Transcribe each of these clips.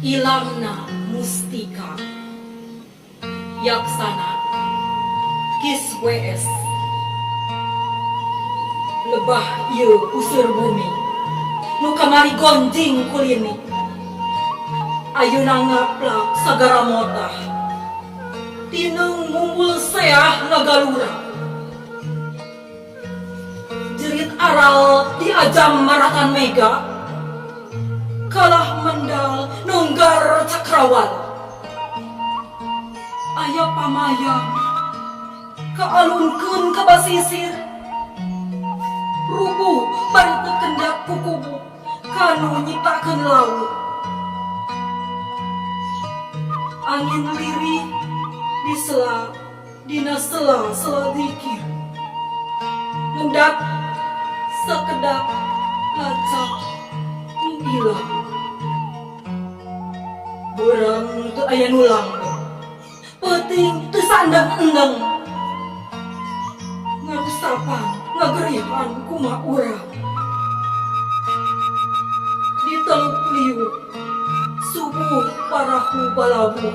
ilangna mustika yaksana kiswes lebah ieu useur bumi nu kamari gonjing kulini ayeuna ngaplak sagara motah tineng mumbul seah ngagalura jerit aral di ajam marakan mega kalah mendal nunggar cakrawala aya pamayang kaalunkeun ka basisir rubuh bari teu kendak kukubu kanu nyiptakeun laut angin lirih dina sela dikir hendak sakedap lacak hilang beurang teu aya nulang peuting teu sandang-endang ngarusapan ngagerihan kumaha urang di teluk liuk subuh parahu balabu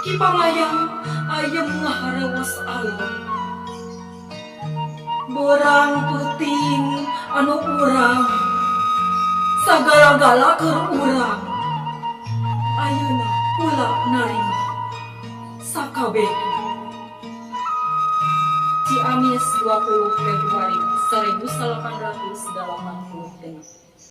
ki pamayang ayem ngaharawas alam beurang peuting anu urang sagala-gala keur urang ayeuna ulah narima sakabeh. Ciamis 20 Februari 1886